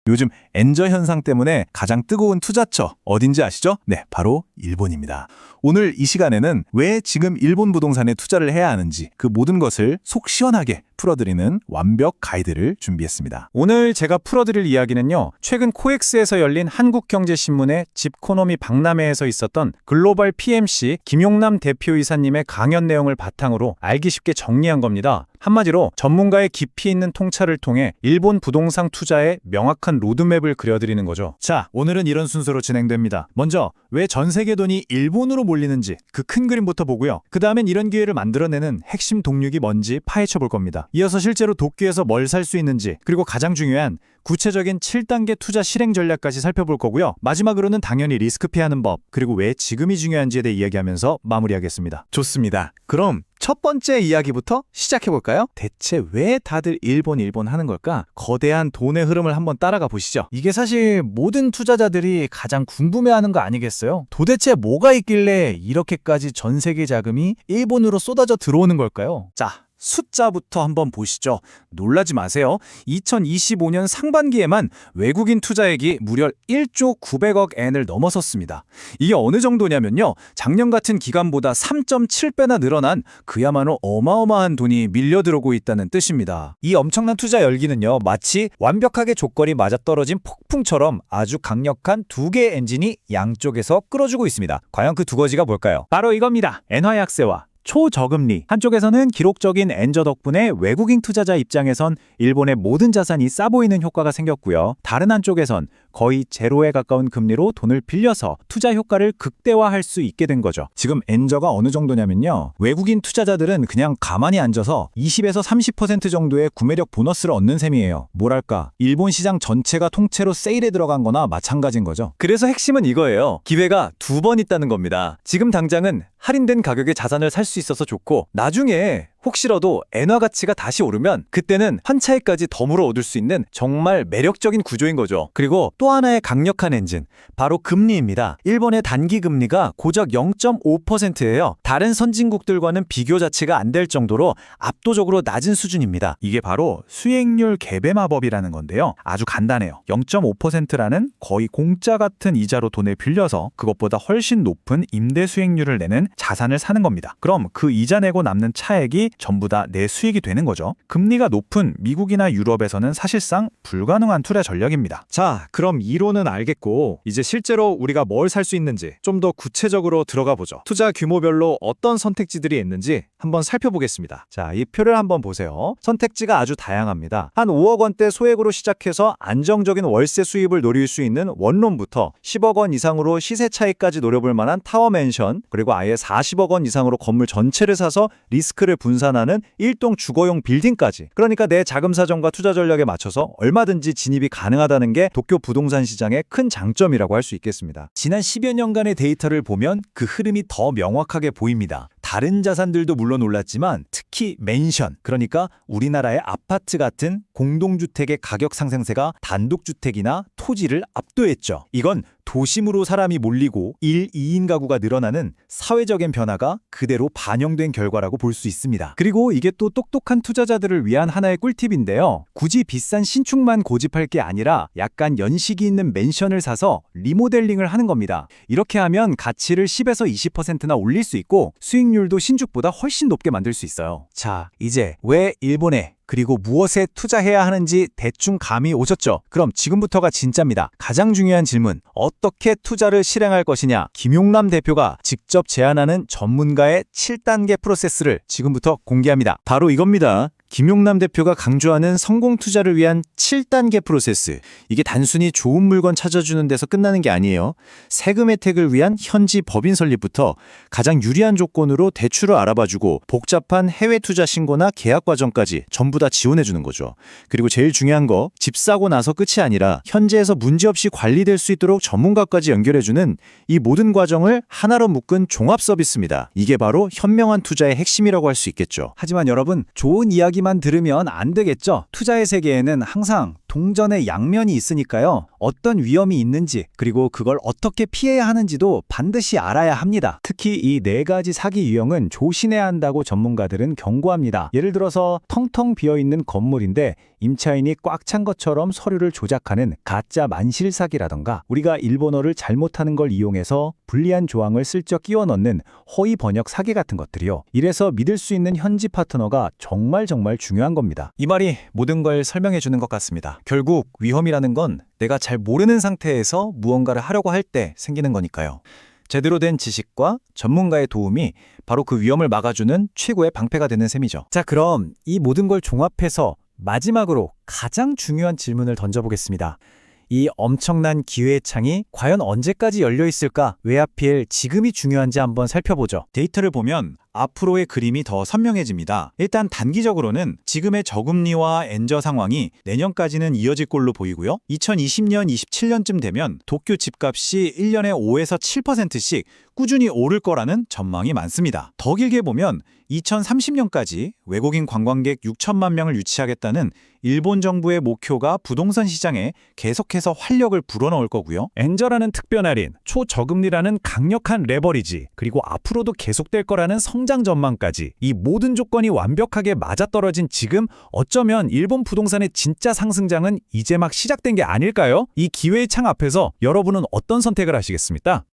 요즘 엔저 현상 때문에 가장 뜨거운 투자처 어딘지 아시죠? 네, 바로 일본입니다. 오늘 이 시간에는 왜 지금 일본 부동산에 투자를 해야 하는지 그 모든 것을 속 시원하게 풀어드리는 완벽 가이드를 준비했습니다. 오늘 제가 풀어드릴 이야기는요, 최근 코엑스에서 열린 한국경제신문의 집코노미 박람회에서 있었던 글로벌 PMC 김용남 대표이사님의 강연 내용을 바탕으로 알기 쉽게 정리한 겁니다. 한마디로 전문가의 깊이 있는 통찰을 통해 일본 부동산 투자의 명확한 로드맵을 그려드리는 거죠. 자, 오늘은 이런 순서로 진행됩니다. 먼저 왜 전 세계 돈이 일본으로 몰리는지 그 큰 그림부터 보고요. 그 다음엔 이런 기회를 만들어내는 핵심 동력이 뭔지 파헤쳐 볼 겁니다. 이어서 실제로 도쿄에서 뭘 살 수 있는지, 그리고 가장 중요한 구체적인 7단계 투자 실행 전략까지 살펴볼 거고요. 마지막으로는 당연히 리스크 피하는 법, 그리고 왜 지금이 중요한지에 대해 이야기하면서 마무리하겠습니다. 좋습니다. 그럼 첫 번째 이야기부터 시작해볼까요? 대체 왜 다들 일본 하는 걸까? 거대한 돈의 흐름을 한번 따라가 보시죠. 이게 사실 모든 투자자들이 가장 궁금해하는 거 아니겠어요? 도대체 뭐가 있길래 이렇게까지 전 세계 자금이 일본으로 쏟아져 들어오는 걸까요? 자, 숫자부터 한번 보시죠. 놀라지 마세요. 2025년 상반기에만 외국인 투자액이 무려 1조 900억 엔을 넘어섰습니다. 이게 어느 정도냐면요, 작년 같은 기간보다 3.7배나 늘어난 그야말로 어마어마한 돈이 밀려들어오고 있다는 뜻입니다. 이 엄청난 투자 열기는요, 마치 완벽하게 조건이 맞아떨어진 폭풍처럼 아주 강력한 두 개의 엔진이 양쪽에서 끌어주고 있습니다. 과연 그 두 가지가 뭘까요? 바로 이겁니다. 엔화 약세와 초저금리. 한쪽에서는 기록적인 엔저 덕분에 외국인 투자자 입장에선 일본의 모든 자산이 싸 보이는 효과가 생겼고요. 다른 한쪽에선 거의 제로에 가까운 금리로 돈을 빌려서 투자 효과를 극대화할 수 있게 된 거죠. 지금 엔저가 어느 정도냐면요, 외국인 투자자들은 그냥 가만히 앉아서 20에서 30% 정도의 구매력 보너스를 얻는 셈이에요. 뭐랄까, 일본 시장 전체가 통째로 세일에 들어간 거나 마찬가지인 거죠. 그래서 핵심은 이거예요. 기회가 두 번 있다는 겁니다. 지금 당장은 할인된 가격에 자산을 살 수 있어서 좋고, 나중에 혹시라도 엔화 가치가 다시 오르면 그때는 환차익까지 덤으로 얻을 수 있는 정말 매력적인 구조인 거죠. 그리고 또 하나의 강력한 엔진, 바로 금리입니다. 일본의 단기 금리가 고작 0.5%예요. 다른 선진국들과는 비교 자체가 안 될 정도로 압도적으로 낮은 수준입니다. 이게 바로 수익률 개배 마법이라는 건데요. 아주 간단해요. 0.5%라는 거의 공짜 같은 이자로 돈을 빌려서 그것보다 훨씬 높은 임대 수익률을 내는 자산을 사는 겁니다. 그럼 그 이자 내고 남는 차액이 전부 다 내 수익이 되는 거죠. 금리가 높은 미국이나 유럽에서는 사실상 불가능한 투자 전략입니다. 자, 그럼 이론은 알겠고, 이제 실제로 우리가 뭘 살 수 있는지 좀 더 구체적으로 들어가 보죠. 투자 규모별로 어떤 선택지들이 있는지 한번 살펴보겠습니다. 자, 이 표를 한번 보세요. 선택지가 아주 다양합니다. 한 5억 원대 소액으로 시작해서 안정적인 월세 수입을 노릴 수 있는 원룸부터 10억 원 이상으로 시세 차익까지 노려볼 만한 타워 맨션, 그리고 아예 40억 원 이상으로 건물 전체를 사서 리스크를 분산하는 일동 주거용 빌딩까지. 그러니까 내 자금 사정과 투자 전략에 맞춰서 얼마든지 진입이 가능하다는 게 도쿄 부동산 시장의 큰 장점이라고 할 수 있겠습니다. 지난 10여 년간의 데이터를 보면 그 흐름이 더 명확하게 보입니다. 다른 자산들도 물론 올랐지만 특히 맨션, 그러니까 우리나라의 아파트 같은 공동주택의 가격 상승세가 단독주택이나 토지를 압도했죠. 이건 도심으로 사람이 몰리고 1, 2인 가구가 늘어나는 사회적인 변화가 그대로 반영된 결과라고 볼 수 있습니다. 그리고 이게 또 똑똑한 투자자들을 위한 하나의 꿀팁인데요. 굳이 비싼 신축만 고집할 게 아니라 약간 연식이 있는 맨션을 사서 리모델링을 하는 겁니다. 이렇게 하면 가치를 10에서 20%나 올릴 수 있고 수익률도 신축보다 훨씬 높게 만들 수 있어요. 자, 이제 왜 일본에 그리고 무엇에 투자해야 하는지 대충 감이 오셨죠? 그럼 지금부터가 진짜입니다. 가장 중요한 질문, 어떻게 투자를 실행할 것이냐? 김용남 대표가 직접 제안하는 전문가의 7단계 프로세스를 지금부터 공개합니다. 바로 이겁니다. 김용남 대표가 강조하는 성공 투자를 위한 7단계 프로세스. 이게 단순히 좋은 물건 찾아주는 데서 끝나는 게 아니에요. 세금 혜택을 위한 현지 법인 설립부터 가장 유리한 조건으로 대출을 알아봐주고 복잡한 해외 투자 신고나 계약 과정까지 전부 다 지원해주는 거죠. 그리고 제일 중요한 거, 집 사고 나서 끝이 아니라 현재에서 문제없이 관리될 수 있도록 전문가까지 연결해주는 이 모든 과정을 하나로 묶은 종합 서비스입니다. 이게 바로 현명한 투자의 핵심이라고 할 수 있겠죠. 하지만 여러분, 좋은 이야기만 들으면 안 되겠죠? 투자의 세계에는 항상 동전의 양면이 있으니까요. 어떤 위험이 있는지 그리고 그걸 어떻게 피해야 하는지도 반드시 알아야 합니다. 특히 이 네 가지 사기 유형은 조심해야 한다고 전문가들은 경고합니다. 예를 들어서 텅텅 비어있는 건물인데 임차인이 꽉 찬 것처럼 서류를 조작하는 가짜 만실 사기라던가, 우리가 일본어를 잘못하는 걸 이용해서 불리한 조항을 슬쩍 끼워 넣는 허위 번역 사기 같은 것들이요. 이래서 믿을 수 있는 현지 파트너가 정말 중요한 겁니다. 이 말이 모든 걸 설명해 주는 것 같습니다. 결국 위험이라는 건 내가 잘 모르는 상태에서 무언가를 하려고 할 때 생기는 거니까요. 제대로 된 지식과 전문가의 도움이 바로 그 위험을 막아주는 최고의 방패가 되는 셈이죠. 자, 그럼 이 모든 걸 종합해서 마지막으로 가장 중요한 질문을 던져보겠습니다. 이 엄청난 기회의 창이 과연 언제까지 열려 있을까? 왜 하필 지금이 중요한지 한번 살펴보죠. 데이터를 보면 앞으로의 그림이 더 선명해집니다. 일단 단기적으로는 지금의 저금리와 엔저 상황이 내년까지는 이어질 걸로 보이고요. 2020년, 27년쯤 되면 도쿄 집값이 1년에 5에서 7%씩 꾸준히 오를 거라는 전망이 많습니다. 더 길게 보면 2030년까지 외국인 관광객 6천만 명을 유치하겠다는 일본 정부의 목표가 부동산 시장에 계속해서 활력을 불어넣을 거고요. 엔저라는 특별 할인, 초저금리라는 강력한 레버리지, 그리고 앞으로도 계속될 거라는 성장 전망까지, 이 모든 조건이 완벽하게 맞아떨어진 지금, 어쩌면 일본 부동산의 진짜 상승장은 이제 막 시작된 게 아닐까요? 이 기회의 창 앞에서 여러분은 어떤 선택을 하시겠습니까?